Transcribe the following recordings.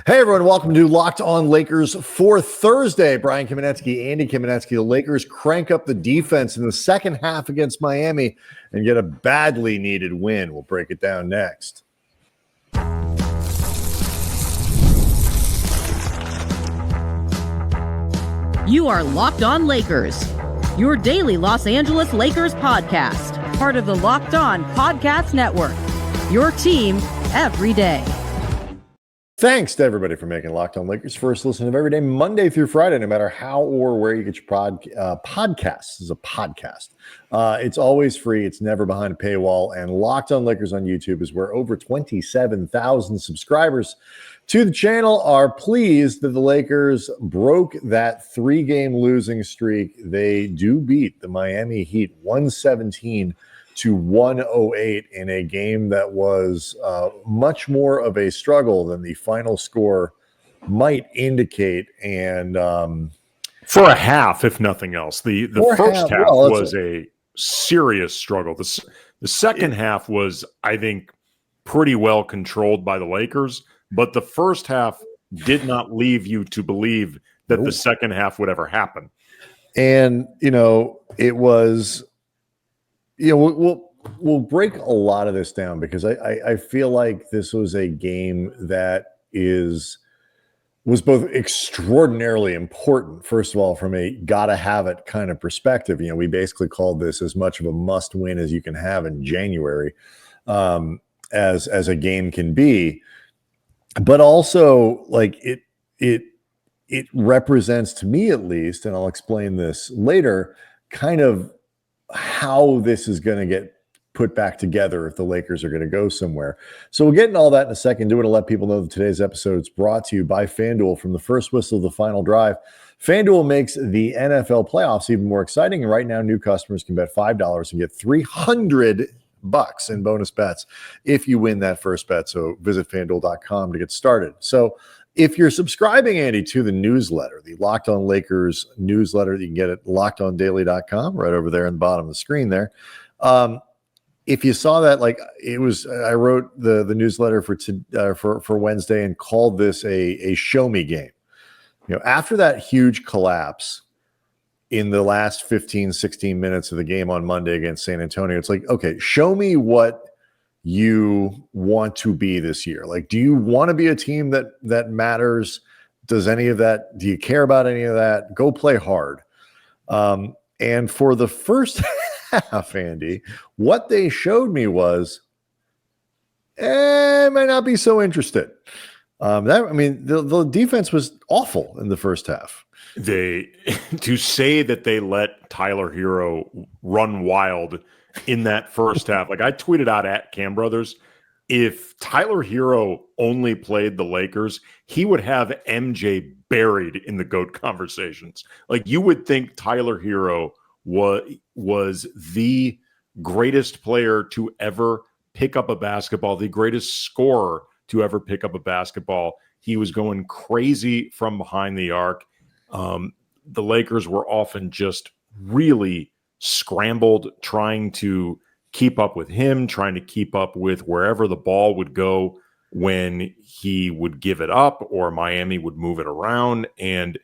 Hey everyone, welcome to Locked On Lakers for Thursday. Brian Kamenetsky, Andy Kamenetsky. The Lakers crank up the defense in the second half against Miami and get a badly needed win. We'll break it down next. You are Locked On Lakers, your daily Los Angeles Lakers podcast, part of the Locked On Podcast Network, your team every day. Thanks to everybody for making Locked On Lakers first listen of every day, Monday through Friday, no matter how or where you get your podcasts. This is a podcast. It's always free. It's never behind a paywall. And Locked On Lakers on YouTube is where over 27,000 subscribers to the channel are pleased that the Lakers broke that 3-game losing streak. They do beat the Miami Heat 117 to 108 in a game that was much more of a struggle than the final score might indicate. And for a half, if nothing else, the first half was a serious struggle. The second half was, I think, pretty well controlled by the Lakers, but the first half did not leave you to believe that the second half would ever happen. And, it was... we'll break a lot of this down because I feel like this was a game that was both extraordinarily important, first of all, from a gotta have it kind of perspective. We basically called this as much of a must win as you can have in January, as a game can be. But also, like it represents, to me at least, and I'll explain this later, kind of how this is going to get put back together if the Lakers are going to go somewhere. So we'll get into all that in a second. Do want to let people know that today's episode is brought to you by FanDuel. From the first whistle to the final drive, FanDuel makes the NFL playoffs even more exciting. And right now, new customers can bet $5 and get $300 in bonus bets if you win that first bet. So visit FanDuel.com to get started. So if you're subscribing, Andy, to the newsletter, the Locked On Lakers newsletter, you can get it at lockedondaily.com, right over there in the bottom of the screen there. If you saw that, I wrote the newsletter for Wednesday and called this a show me game. After that huge collapse in the last 15, 16 minutes of the game on Monday against San Antonio, it's like, okay, show me what you want to be this year. Like, do you want to be a team that matters? Do you care about any of that? Go play hard. And for the first half, Andy, what they showed me was, I might not be so interested. The defense was awful in the first half. To say that they let Tyler Hero run wild in that first half, like I tweeted out at Cam Brothers, if Tyler Hero only played the Lakers, he would have MJ buried in the GOAT conversations. Like, you would think Tyler Hero was the greatest player to ever pick up a basketball, the greatest scorer to ever pick up a basketball. He was going crazy from behind the arc. The Lakers were often just really scrambled trying to keep up with him, trying to keep up with wherever the ball would go when he would give it up or Miami would move it around. And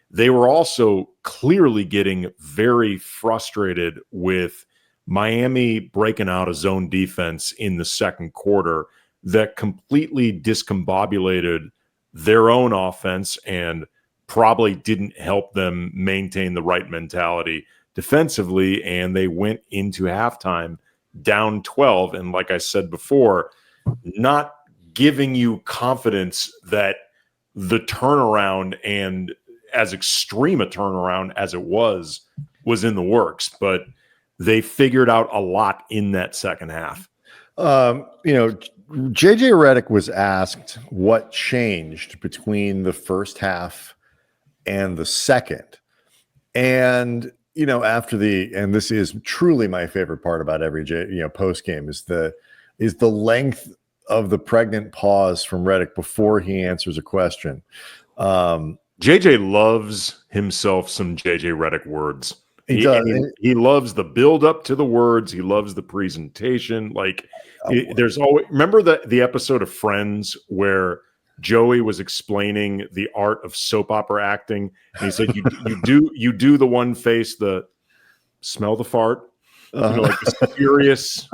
they were also clearly getting very frustrated with Miami breaking out a zone defense in the second quarter that completely discombobulated their own offense and probably didn't help them maintain the right mentality defensively. And they went into halftime down 12. And like I said before, not giving you confidence that the turnaround, and as extreme a turnaround as it was in the works. But they figured out a lot in that second half. JJ Redick was asked what changed between the first half and the second. And, after and this is truly my favorite part about every post game is the length of the pregnant pause from Redick before he answers a question. JJ loves himself some JJ Redick words. He does. He loves the build up to the words. He loves the presentation. There's always, remember the episode of Friends where Joey was explaining the art of soap opera acting, and he said, "You do the one face, the smell the fart, like this furious."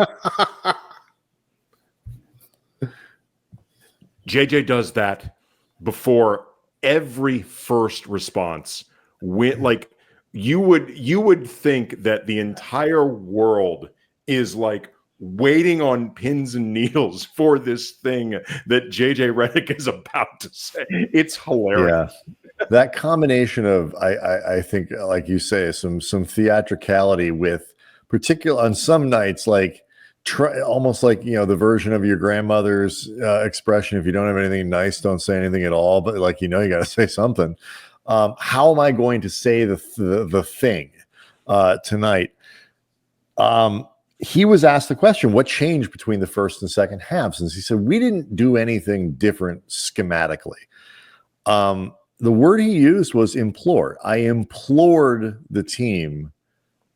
JJ does that before every first response. Like you would think that the entire world is like waiting on pins and needles for this thing that JJ Redick is about to say. It's hilarious. Yeah. That combination of I think, like you say, some theatricality with particular on some nights, like almost like, the version of your grandmother's expression, if you don't have anything nice, don't say anything at all, but like, you got to say something. How am I going to say the thing tonight? He was asked the question, what changed between the first and second halves? And he said, we didn't do anything different schematically. The word he used was implore. I implored the team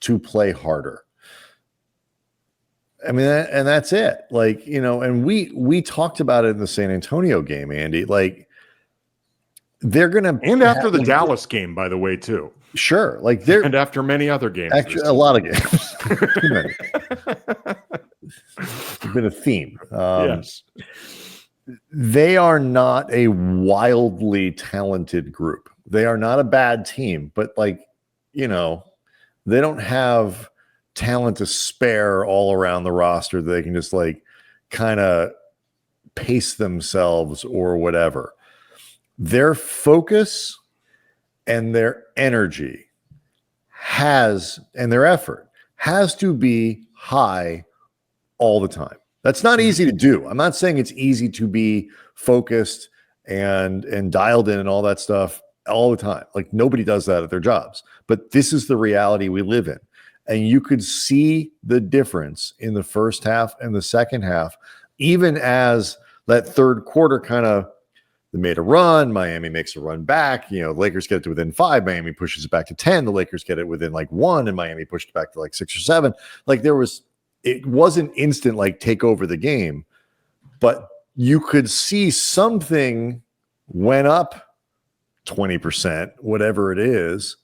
to play harder. I mean, and that's it. Like, and we talked about it in the San Antonio game, Andy. Like, they're going to... And after the Dallas game, by the way, too. Sure. Like, they're... And after many other games. Actually, a lot of games. Too many. It's been a theme. Yes. They are not a wildly talented group. They are not a bad team, but like, they don't have talent to spare all around the roster that they can just like kind of pace themselves or whatever. Their focus and their energy and their effort has to be high all the time. That's not easy to do. I'm not saying it's easy to be focused and dialed in and all that stuff all the time. Like, nobody does that at their jobs. But this is the reality we live in. And you could see the difference in the first half and the second half, even as that third quarter they made a run. Miami makes a run back. Lakers get it to within 5. Miami pushes it back to 10. The Lakers get it within like 1, and Miami pushed it back to like 6 or 7. Like, it wasn't instant, like, take over the game, but you could see something went up 20%, whatever it is,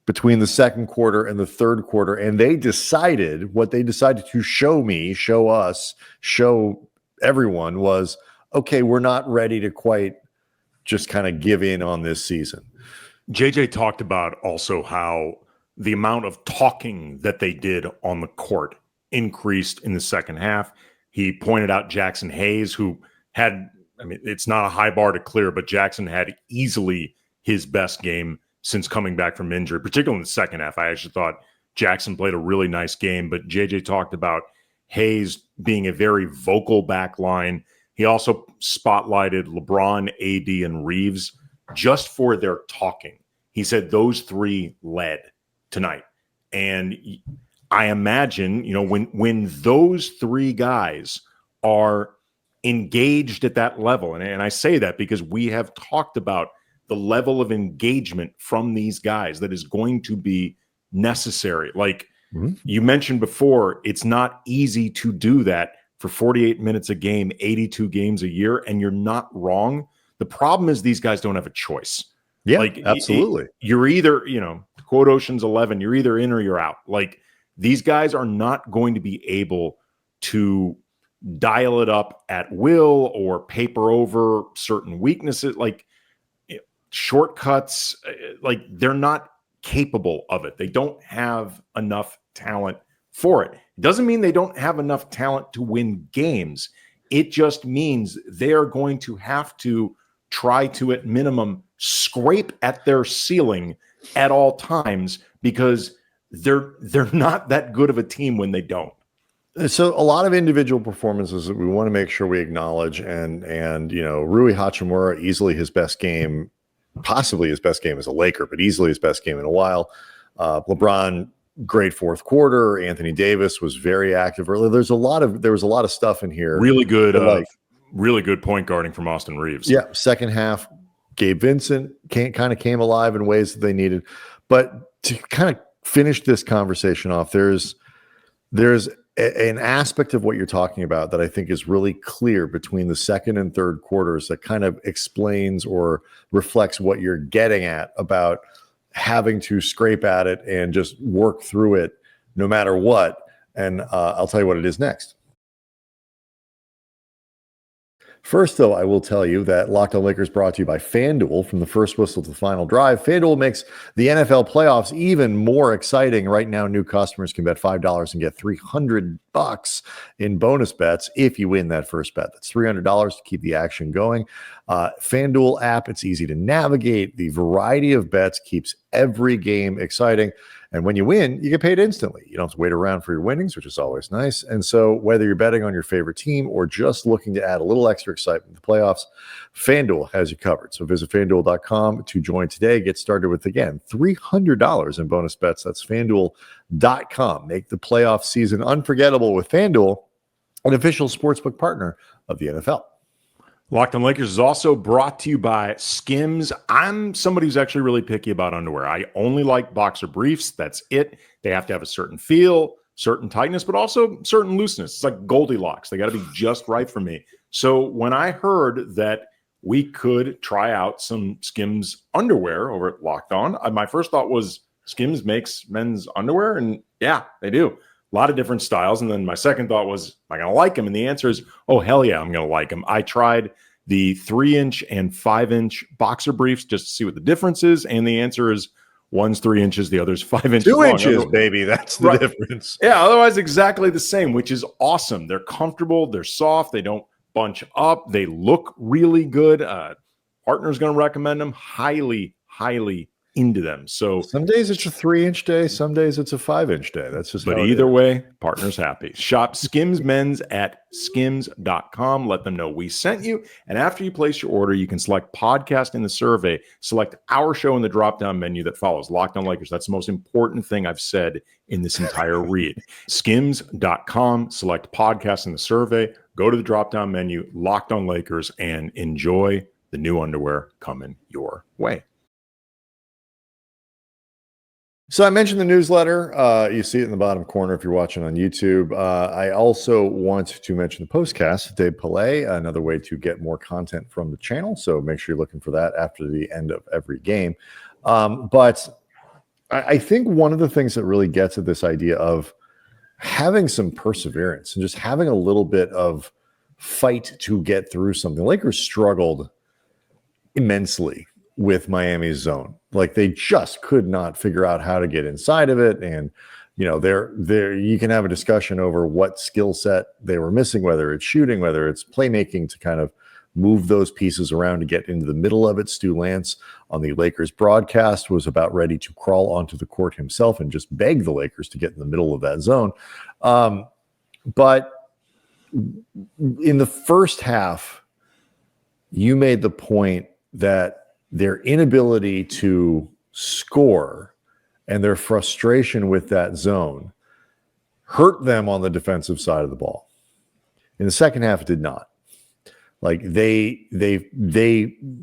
between the second quarter and the third quarter. And they decided what they decided to show us, show everyone was, okay, we're not ready to quite just kind of give in on this season. JJ talked about also how the amount of talking that they did on the court increased in the second half. He pointed out Jackson Hayes, who had, it's not a high bar to clear, but Jackson had easily his best game since coming back from injury, particularly in the second half. I actually thought Jackson played a really nice game, but JJ talked about Hayes being a very vocal back line. He also spotlighted LeBron, AD, and Reeves just for their talking. He said those three led tonight. And I imagine, when those three guys are engaged at that level, and I say that because we have talked about the level of engagement from these guys that is going to be necessary. Like you mentioned before, it's not easy to do that for 48 minutes a game, 82 games a year, and you're not wrong. The problem is these guys don't have a choice. Yeah, like, absolutely. You're either, to quote Ocean's 11, you're either in or you're out. Like, these guys are not going to be able to dial it up at will or paper over certain weaknesses, like shortcuts. Like, they're not capable of it. They don't have enough talent for it. It doesn't mean they don't have enough talent to win games. It just means they are going to have to try to, at minimum, scrape at their ceiling at all times, because they're not that good of a team when they don't. So a lot of individual performances that we want to make sure we acknowledge, and Rui Hachimura, easily his best game, possibly his best game as a Laker, but easily his best game in a while. LeBron, great fourth quarter. Anthony Davis was very active early. There was a lot of stuff in here. Really good, really good point guarding from Austin Reeves. Yeah, second half, Gabe Vincent kind of came alive in ways that they needed. But to kind of finish this conversation off, there's an aspect of what you're talking about that I think is really clear between the second and third quarters that kind of explains or reflects what you're getting at about having to scrape at it and just work through it no matter what. And I'll tell you what it is next. First, though, I will tell you that Locked On Lakers brought to you by FanDuel. From the first whistle to the final drive, FanDuel makes the NFL playoffs even more exciting. Right now, new customers can bet $5 and get $300 in bonus bets if you win that first bet. That's $300 to keep the action going. FanDuel app, it's easy to navigate. The variety of bets keeps every game exciting. And when you win, you get paid instantly. You don't have to wait around for your winnings, which is always nice. And so whether you're betting on your favorite team or just looking to add a little extra excitement to the playoffs, FanDuel has you covered. So visit FanDuel.com to join today. Get started with, again, $300 in bonus bets. That's FanDuel.com. Make the playoff season unforgettable with FanDuel, an official sportsbook partner of the NFL. Locked On Lakers is also brought to you by Skims. I'm somebody who's actually really picky about underwear. I only like boxer briefs. That's it. They have to have a certain feel, certain tightness, but also certain looseness. It's like Goldilocks. They got to be just right for me. So when I heard that we could try out some Skims underwear over at Locked On, my first thought was Skims makes men's underwear. And yeah, they do. A lot of different styles. And then my second thought was, am I going to like them? And the answer is, oh, hell yeah, I'm going to like them. I tried the 3-inch and 5-inch boxer briefs just to see what the difference is. And the answer is one's 3 inches, the other's 5 inches. 2 inches, baby. That's the difference. Yeah, otherwise exactly the same, which is awesome. They're comfortable. They're soft. They don't bunch up. They look really good. Partner's going to recommend them. Highly, highly into them. So some days it's a 3-inch day, some days it's a 5-inch day. That's just. But either way, partner's happy. Shop Skims Men's at skims.com. Let them know we sent you. And after you place your order, you can select podcast in the survey, select our show in the drop-down menu that follows Locked On Lakers. That's the most important thing I've said in this entire read. Skims.com, select podcast in the survey, go to the drop-down menu, Locked On Lakers, and enjoy the new underwear coming your way. So I mentioned the newsletter. You see it in the bottom corner if you're watching on YouTube. I also want to mention the Postcast, Dave Pillay, another way to get more content from the channel. So make sure you're looking for that after the end of every game. But I think one of the things that really gets at this idea of having some perseverance and just having a little bit of fight to get through something. Lakers struggled immensely with Miami's zone. Like they just could not figure out how to get inside of it. And, you know, there you can have a discussion over what skill set they were missing, whether it's shooting, whether it's playmaking to kind of move those pieces around to get into the middle of it. Stu Lance on the Lakers broadcast was about ready to crawl onto the court himself and just beg the Lakers to get in the middle of that zone. But in the first half, you made the point that their inability to score and their frustration with that zone hurt them on the defensive side of the ball. In the second half, it did not. Like they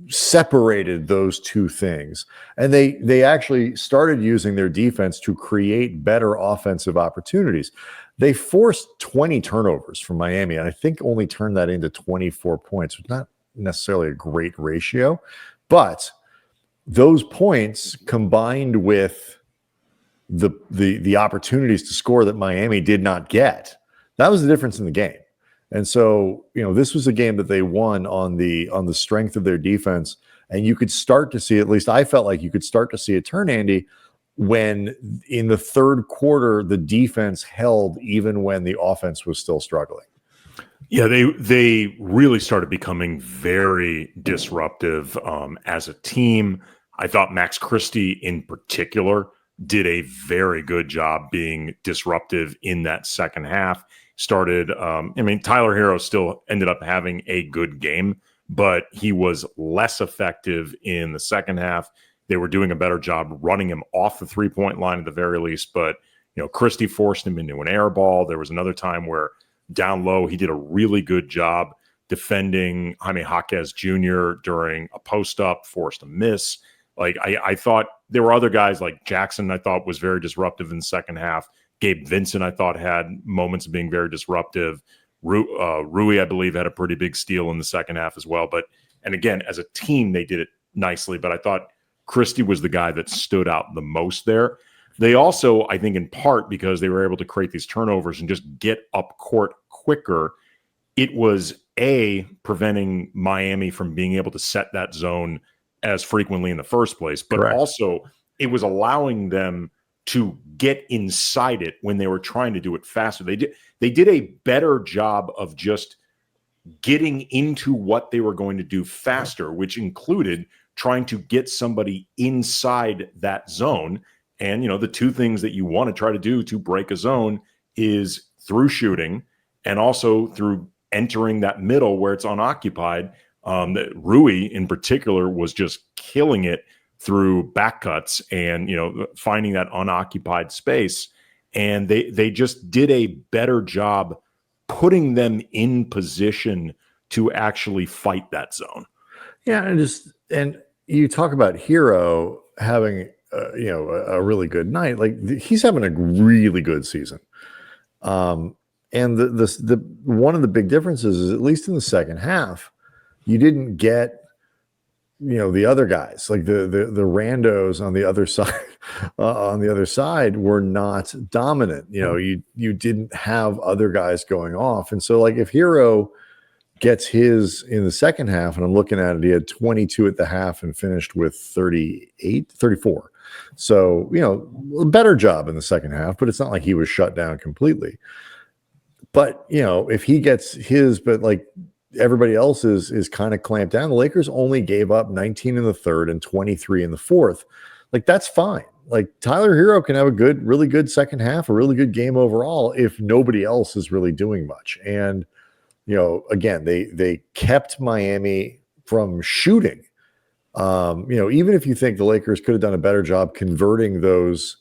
separated those two things, and they actually started using their defense to create better offensive opportunities. They forced 20 turnovers from Miami, and I think only turned that into 24 points, which is not necessarily a great ratio. But those points combined with the opportunities to score that Miami did not get, that was the difference in the game. And so, you know, this was a game that they won on the strength of their defense. And you could start to see, at least I felt like you could start to see a turn, Andy, when in the third quarter, the defense held even when the offense was still struggling. Yeah, they really started becoming very disruptive as a team. I thought Max Christie in particular did a very good job being disruptive in that second half. Started, Tyler Hero still ended up having a good game, but he was less effective in the second half. They were doing a better job running him off the three-point line at the very least, but, you know, Christie forced him into an air ball. There was another time where down low, he did a really good job defending Jaime Jaquez Jr. during a post-up, forced a miss. Like, I thought there were other guys like Jackson, I thought was very disruptive in the second half. Gabe Vincent, I thought, had moments of being very disruptive. Rui, I believe, had a pretty big steal in the second half as well. And again, as a team, they did it nicely. But I thought Christie was the guy that stood out the most there. They also, I think, in part because they were able to create these turnovers and just get up court quicker, it was preventing Miami from being able to set that zone as frequently in the first place. But Correct. Also, it was allowing them to get inside it when they were trying to do it faster. They did a better job of just getting into what they were going to do faster, which included trying to get somebody inside that zone. And, the two things that you want to try to do to break a zone is through shooting and also through entering that middle where it's unoccupied. That Rui in particular was just killing it through back cuts and, finding that unoccupied space. And they just did a better job putting them in position to actually fight that zone. Yeah. And you talk about Hero having, a really good night. Like he's having a really good season. And the one of the big differences is, at least in the second half, you didn't get, the other guys, like the randos on the other side were not dominant. You didn't have other guys going off. And so, like, if Hero gets his in the second half, and I'm looking at it, he had 22 at the half and finished with 34. So, a better job in the second half, but it's not like he was shut down completely. But, if he gets his, but like everybody else is kind of clamped down. The Lakers only gave up 19 in the third and 23 in the fourth. Like, that's fine. Like, Tyler Hero can have a really good second half, a really good game overall, if nobody else is really doing much. And, again, they kept Miami from shooting. Even if you think the Lakers could have done a better job converting those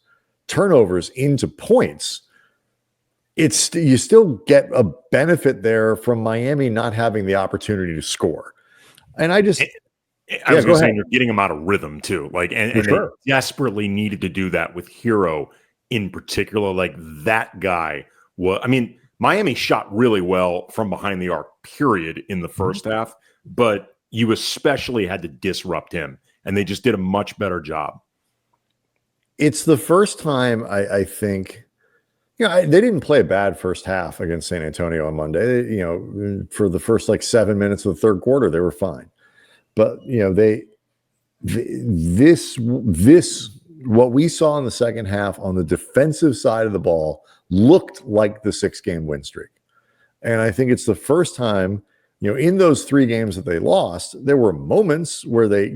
turnovers into points, you still get a benefit there from Miami not having the opportunity to score. And I was going to say, you're getting them out of rhythm too. Like, and sure. They desperately needed to do that with Hero in particular. Like, that guy Miami shot really well from behind the arc, period, in the first half, but you especially had to disrupt him, and they just did a much better job. It's the first time I think, they didn't play a bad first half against San Antonio on Monday. For the first 7 minutes of the third quarter, they were fine. But, this what we saw in the second half on the defensive side of the ball looked like the 6-game win streak. And I think it's the first time, in those 3 games that they lost, there were moments where they,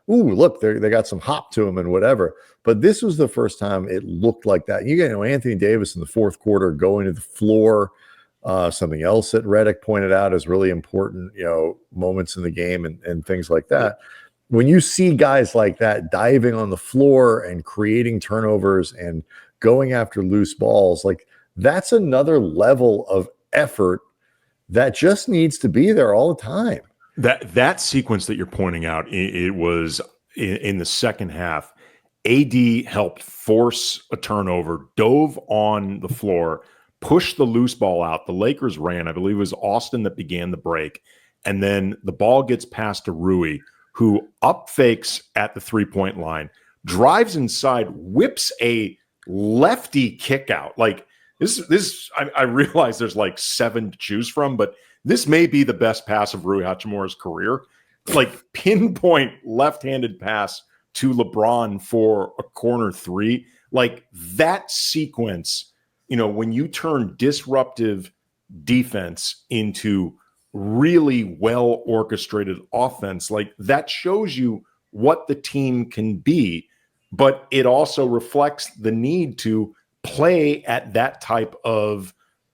look, they got some hop to them and whatever. But this was the first time it looked like that. You get Anthony Davis in the fourth quarter going to the floor. Something else that Redick pointed out is really important, moments in the game and things like that. When you see guys like that diving on the floor and creating turnovers and going after loose balls, like, that's another level of effort that just needs to be there all the time. That sequence that you're pointing out, it was in the second half. AD helped force a turnover, dove on the floor, pushed the loose ball out. The Lakers ran. I believe it was Austin that began the break. And then the ball gets passed to Rui, who up fakes at the 3-point line, drives inside, whips a lefty kick out. Like, I realize there's 7 to choose from, but this may be the best pass of Rui Hachimura's career. Like, pinpoint left-handed pass to LeBron for a corner 3. Like, that sequence, when you turn disruptive defense into really well orchestrated offense, like, that shows you what the team can be, but it also reflects the need to play at that type of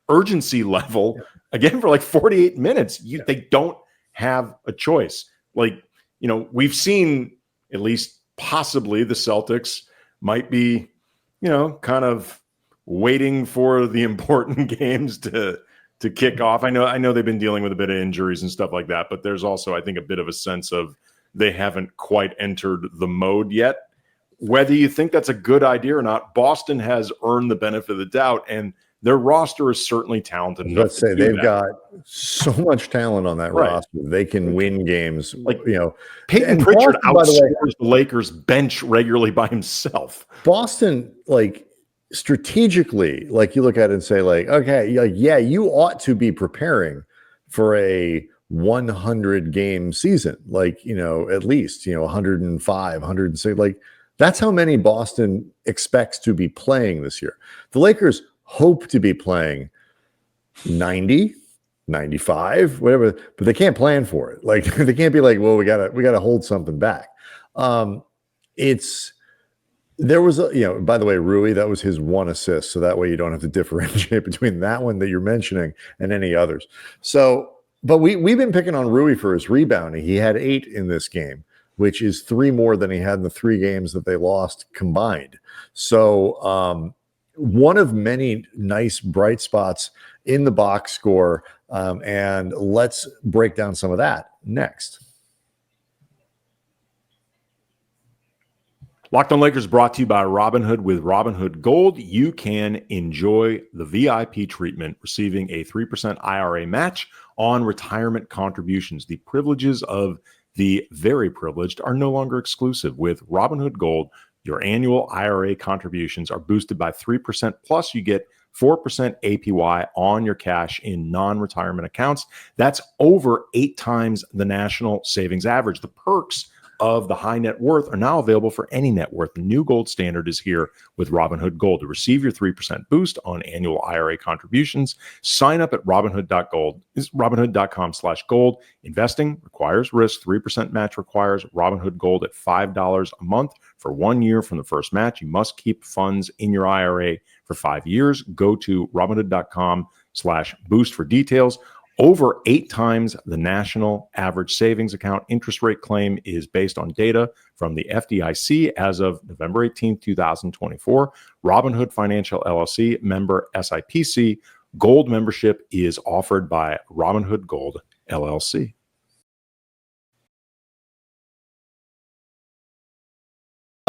urgency level again for 48 minutes. They don't have a choice. We've seen, at least possibly, the Celtics might be, kind of waiting for the important games to kick off. I know they've been dealing with a bit of injuries and stuff like that, but there's also, I think, a bit of a sense of they haven't quite entered the mode yet. whether you think that's a good idea or not, Boston has earned the benefit of the doubt, and their roster is certainly talented. Let's say they've got so much talent on that roster. They can win games. Like, Peyton Pritchard outscores the Lakers bench regularly by himself. Boston, strategically, you look at it and say, okay, you ought to be preparing for a 100 game season, at least 105, 106. That's how many Boston expects to be playing this year. The Lakers hope to be playing 90, 95, whatever, but they can't plan for it. They can't be well, we gotta hold something back. There was by the way, Rui, that was his one assist, so that way you don't have to differentiate between that one that you're mentioning and any others. So, but we've been picking on Rui for his rebounding. He had 8 in this game, which is 3 more than he had in the 3 games that they lost combined. So one of many nice bright spots in the box score, and let's break down some of that next. Locked On Lakers brought to you by Robinhood. With Robinhood Gold, you can enjoy the VIP treatment, receiving a 3% IRA match on retirement contributions. The privileges of the very privileged are no longer exclusive. With Robinhood Gold, your annual IRA contributions are boosted by 3%, plus you get 4% APY on your cash in non-retirement accounts. That's over 8 times the national savings average. The perks of the high net worth are now available for any net worth. The new gold standard is here with Robinhood Gold. To receive your 3% boost on annual IRA contributions, sign up at Robinhood.gold. Is Robinhood.com/gold. Investing requires risk. 3% match requires Robinhood Gold at $5 a month for 1 year from the first match. You must keep funds in your IRA for 5 years. Go to Robinhood.com/boost for details. Over 8 times the national average savings account interest rate claim is based on data from the FDIC as of November 18, 2024. Robinhood Financial LLC, member SIPC. Gold membership is offered by Robinhood Gold LLC.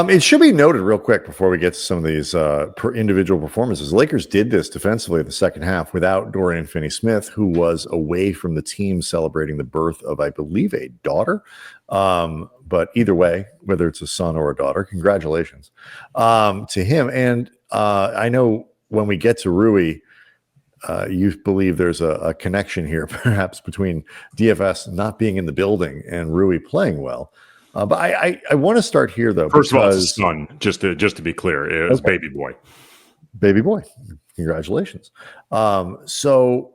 It should be noted real quick before we get to some of these individual performances. The Lakers did this defensively in the second half without Dorian Finney-Smith, who was away from the team celebrating the birth of, I believe, a daughter. But either way, whether it's a son or a daughter, congratulations to him. And I know when we get to Rui, you believe there's a connection here, perhaps, between DFS not being in the building and Rui playing well. But I want to start here, though. First of all, it's his son, just to be clear. It was baby boy. Baby boy. Congratulations. So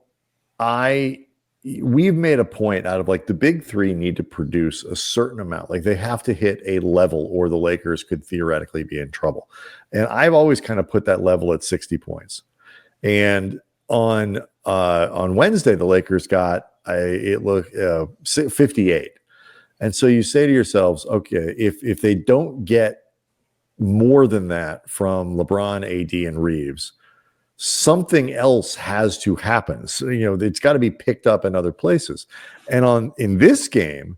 we've made a point out of the big 3 need to produce a certain amount. They have to hit a level or the Lakers could theoretically be in trouble. And I've always kind of put that level at 60 points. And on Wednesday, the Lakers got 58. And so you say to yourselves, okay, if they don't get more than that from LeBron, AD, and Reeves, something else has to happen. So, it's got to be picked up in other places. And in this game,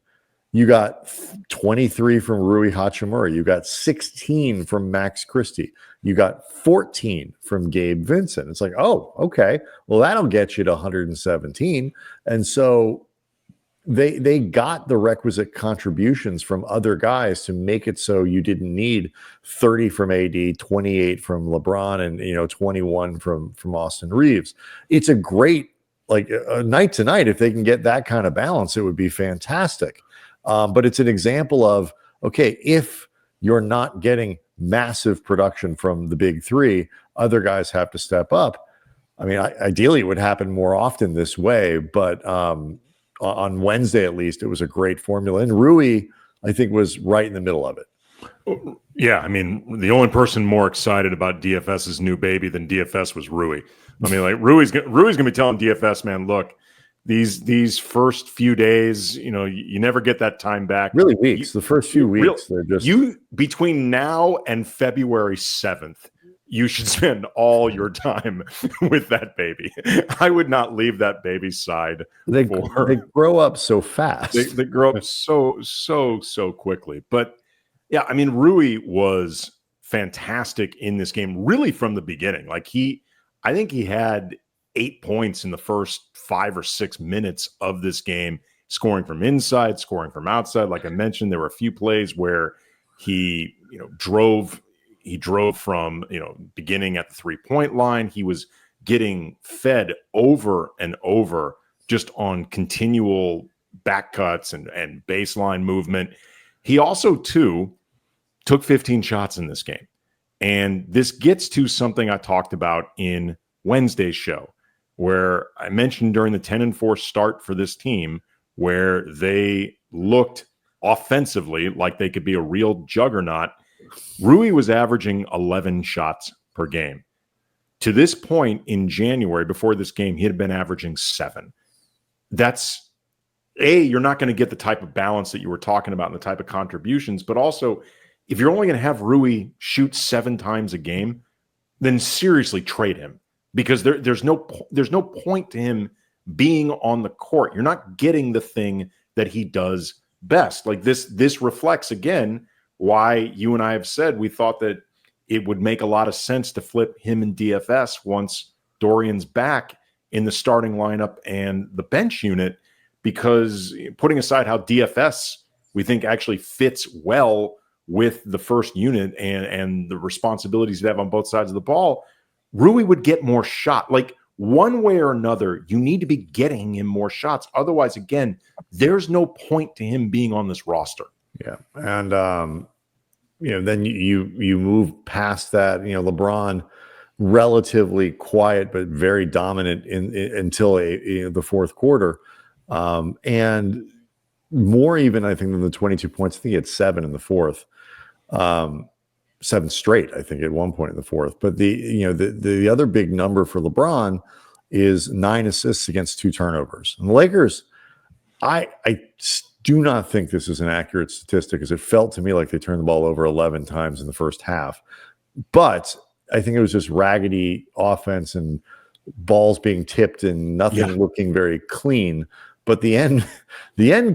you got 23 from Rui Hachimura. You got 16 from Max Christie. You got 14 from Gabe Vincent. It's oh, okay. Well, that'll get you to 117. And so they got the requisite contributions from other guys to make it so you didn't need 30 from AD, 28 from LeBron, and 21 from Austin Reeves. It's a great a night tonight. If they can get that kind of balance, it would be fantastic. But it's an example of, okay, if you're not getting massive production from the big 3, other guys have to step up. I mean, ideally it would happen more often this way, but on Wednesday, at least, it was a great formula. And Rui, I think, was right in the middle of it. Yeah, I mean, the only person more excited about DFS's new baby than DFS was Rui. I mean, Rui's gonna be telling DFS, man, look, these first few days, you never get that time back. Really weeks. The first few weeks, they're just between now and February 7th. You should spend all your time with that baby. I would not leave that baby's side. They grow up so fast. They grow up so quickly. But Yeah, I mean, Rui was fantastic in this game, really from the beginning. Like I think he had 8 points in the first 5 or 6 minutes of this game, scoring from inside, scoring from outside. Like I mentioned, there were a few plays where he, drove from, beginning at the 3-point line. He was getting fed over and over just on continual back cuts and baseline movement. He also, too, took 15 shots in this game. And this gets to something I talked about in Wednesday's show, where I mentioned during the 10-4 start for this team, where they looked offensively like they could be a real juggernaut. Rui was averaging 11 shots per game. To this point in January, before this game, he had been averaging 7. That's you're not going to get the type of balance that you were talking about and the type of contributions, but also if you're only going to have Rui shoot 7 times a game, then seriously trade him, because there's no point to him being on the court. You're not getting the thing that he does best. Like this reflects again why you and I have said we thought that it would make a lot of sense to flip him in DFS once Dorian's back in the starting lineup and the bench unit, because putting aside how DFS we think actually fits well with the first unit and the responsibilities they have on both sides of the ball, Rui would get more shot. Like one way or another, you need to be getting him more shots. Otherwise, again, there's no point to him being on this roster. Yeah. And, then you move past that, LeBron relatively quiet, but very dominant until the fourth quarter. And more even, I think, than the 22 points. I think he had 7 in the fourth, 7 straight, I think, at one point in the fourth. But the other big number for LeBron is 9 assists against 2 turnovers. And the Lakers, I do not think this is an accurate statistic, because it felt to me like they turned the ball over 11 times in the first half. But I think it was just raggedy offense and balls being tipped and nothing looking very clean. But the end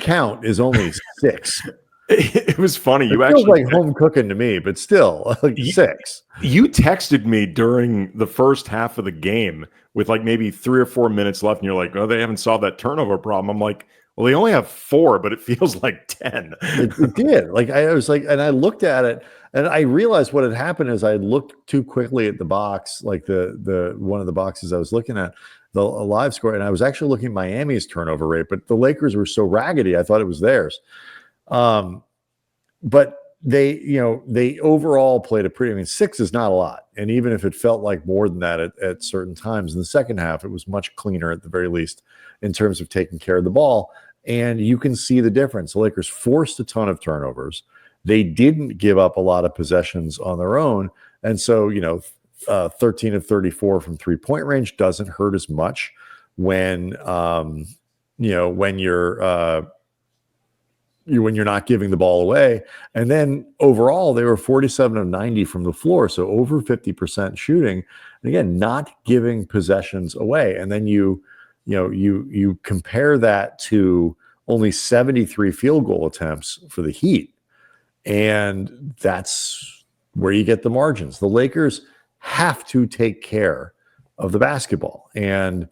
count is only 6. It was funny. It feels like home cooking to me, but still, 6. You texted me during the first half of the game with like maybe 3 or 4 minutes left, and you're like, "Oh, they haven't solved that turnover problem." I'm like, "Well, they only have 4, but it feels like 10." It did. Like I was like, and I looked at it, and I realized what had happened is I looked too quickly at the box, like the one of the boxes I was looking at, the live score, and I was actually looking at Miami's turnover rate, but the Lakers were so raggedy, I thought it was theirs. But they overall played a pretty, 6 is not a lot. And even if it felt like more than that at certain times in the second half, it was much cleaner at the very least in terms of taking care of the ball. And you can see the difference. The Lakers forced a ton of turnovers. They didn't give up a lot of possessions on their own. And so, 13 of 34 from 3-point range doesn't hurt as much when you're not giving the ball away. And then overall, they were 47 of 90 from the floor, so over 50% shooting. And again, not giving possessions away. And then you compare that to only 73 field goal attempts for the Heat, and that's where you get the margins. The Lakers have to take care of the basketball, and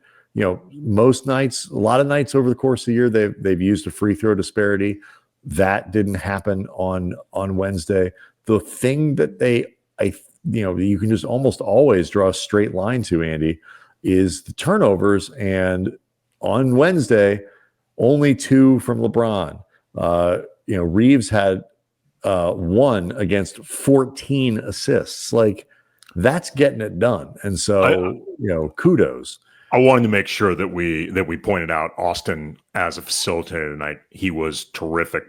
most nights, a lot of nights over the course of the year, they've used a free throw disparity. That didn't happen on Wednesday. The thing that you can just almost always draw a straight line to, Andy, is the turnovers. And on Wednesday, only 2 from LeBron. Reeves had 1 against 14 assists. Like, that's getting it done. And so, kudos. I wanted to make sure that we pointed out Austin as a facilitator tonight. He was terrific,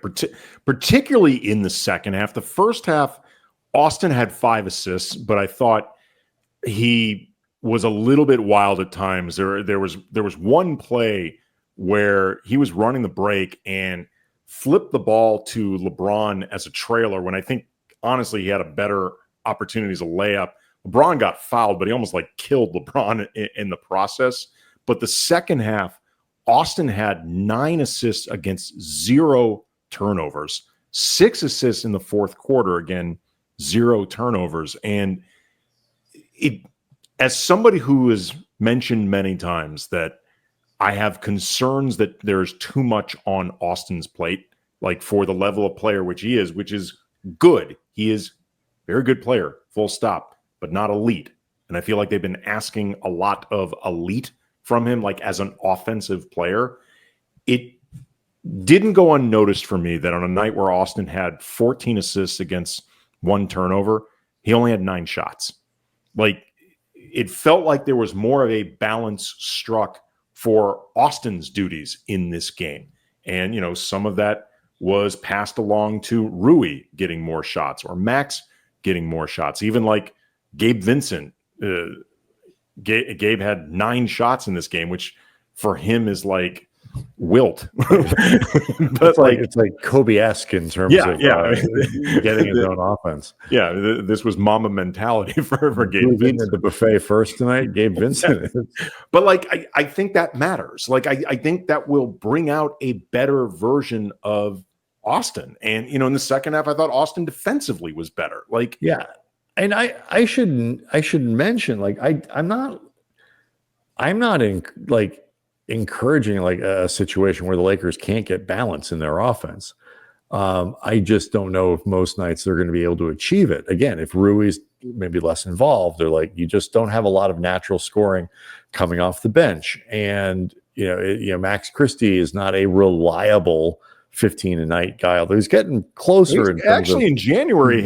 particularly in the second half. The first half, Austin had 5 assists, but I thought he was a little bit wild at times. There was one play where he was running the break and flipped the ball to LeBron as a trailer, when I think, honestly, he had a better opportunity as a layup. LeBron got fouled, but he almost killed LeBron in the process. But the second half, Austin had 9 assists against 0 turnovers. 6 assists in the fourth quarter. Again, 0 turnovers. And as somebody who has mentioned many times that I have concerns that there's too much on Austin's plate, like for the level of player which is good. He is a very good player, full stop, but not elite. And I feel like they've been asking a lot of elite from him, like as an offensive player. It didn't go unnoticed for me that on a night where Austin had 14 assists against 1 turnover, he only had 9 shots. Like, it felt like there was more of a balance struck for Austin's duties in this game. And, some of that was passed along to Rui getting more shots or Max getting more shots. Even like Gabe Vincent, Gabe had 9 shots in this game, which for him is like wilt. But it's like Kobe-esque in terms of getting his own offense. Yeah, this was Mamba mentality for Gabe Vincent. At the buffet first tonight, Gabe Vincent. But I think that matters. I think that will bring out a better version of Austin. And in the second half, I thought Austin defensively was better. And I should mention, I'm not encouraging a situation where the Lakers can't get balance in their offense. I just don't know if most nights they're going to be able to achieve it. Again, if Rui's maybe less involved, they're you just don't have a lot of natural scoring coming off the bench. And, Max Christie is not a reliable 15 a night guy, although he's getting closer. In January,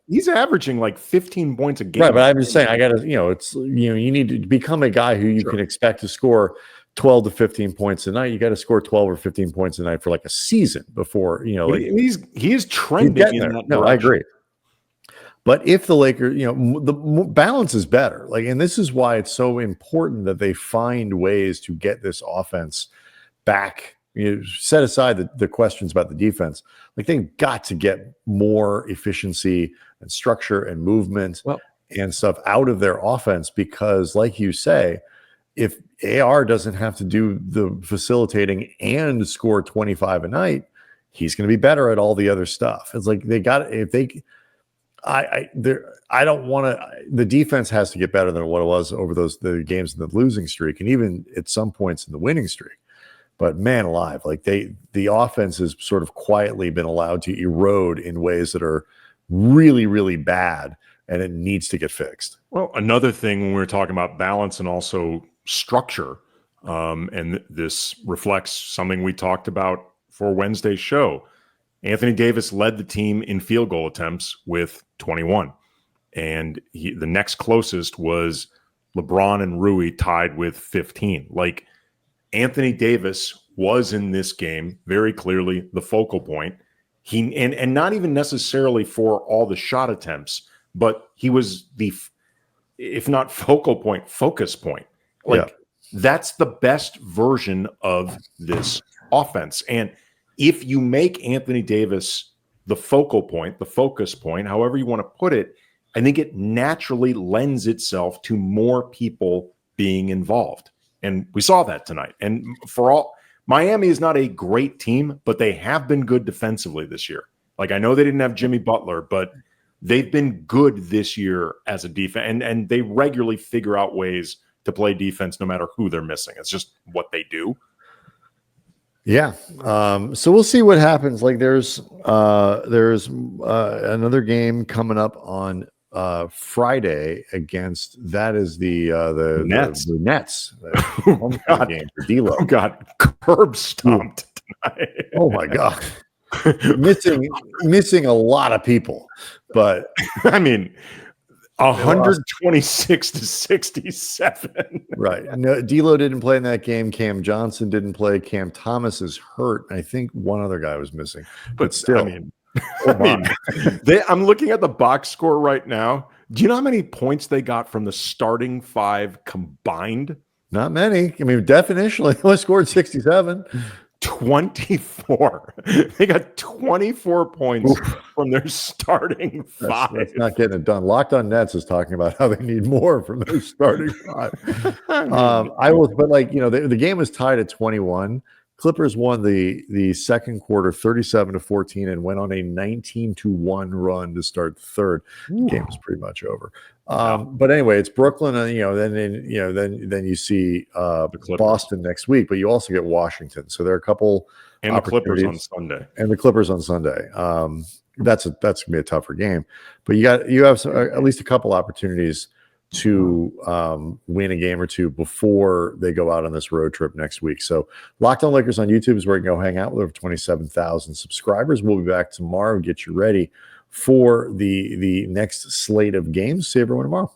he's averaging 15 points a game. Right, but I'm just saying, I got to, you need to become a guy who you can expect to score 12 to 15 points a night. You got to score 12 or 15 points a night for a season before, he is trending in that direction. I agree. But if the Lakers, the balance is better. And this is why it's so important that they find ways to get this offense back. Set aside the questions about the defense. They've got to get more efficiency and structure and movement and stuff out of their offense, because like you say, if AR doesn't have to do the facilitating and score 25 a night, he's going to be better at all the other stuff. It's they got, if they, I don't want to, the defense has to get better than what it was over the games in the losing streak, and even at some points in the winning streak. But man alive, the offense has sort of quietly been allowed to erode in ways that are really, really bad, and it needs to get fixed. Well, another thing when we're talking about balance and also structure, and this reflects something we talked about for Wednesday's show. Anthony Davis led the team in field goal attempts with 21, and the next closest was LeBron and Rui tied with 15. Anthony Davis was in this game very clearly the focal point. And not even necessarily for all the shot attempts, but he was the, if not focal point, focus point. That's the best version of this offense. And if you make Anthony Davis the focal point, the focus point, however you want to put it, I think it naturally lends itself to more people being involved. And we saw that tonight. And Miami is not a great team, but they have been good defensively this year. I know they didn't have Jimmy Butler, but they've been good this year as a defense. And they regularly figure out ways to play defense no matter who they're missing. It's just what they do. Yeah. So we'll see what happens. There's another game coming up on Friday against the Nets. The Nets. Oh God. Game for D'Lo. Oh God, curb stomped tonight. Oh my God, missing a lot of people, but I mean, 126 to 67. Right. No, D'Lo didn't play in that game. Cam Johnson didn't play. Cam Thomas is hurt. I think one other guy was missing, but still. I'm looking at the box score right now. Do you know how many points they got from the starting 5 combined? Not many. Definitionally, they only scored 67. 24. They got 24 points from their starting 5. That's not getting it done. Locked on Nets is talking about how they need more from their starting 5. The game was tied at 21. Clippers won the second quarter 37-14 and went on a 19-1 run to start the third. The game was pretty much over. But anyway, it's Brooklyn, and then you see Boston next week, but you also get Washington. So there are a couple and the Clippers on Sunday. And the Clippers on Sunday. That's gonna be a tougher game, but you have at least a couple opportunities to win a game or two before they go out on this road trip next week. So Locked On Lakers on YouTube is where you can go hang out with over 27,000 subscribers. We'll be back tomorrow, get you ready for the next slate of games. See everyone tomorrow.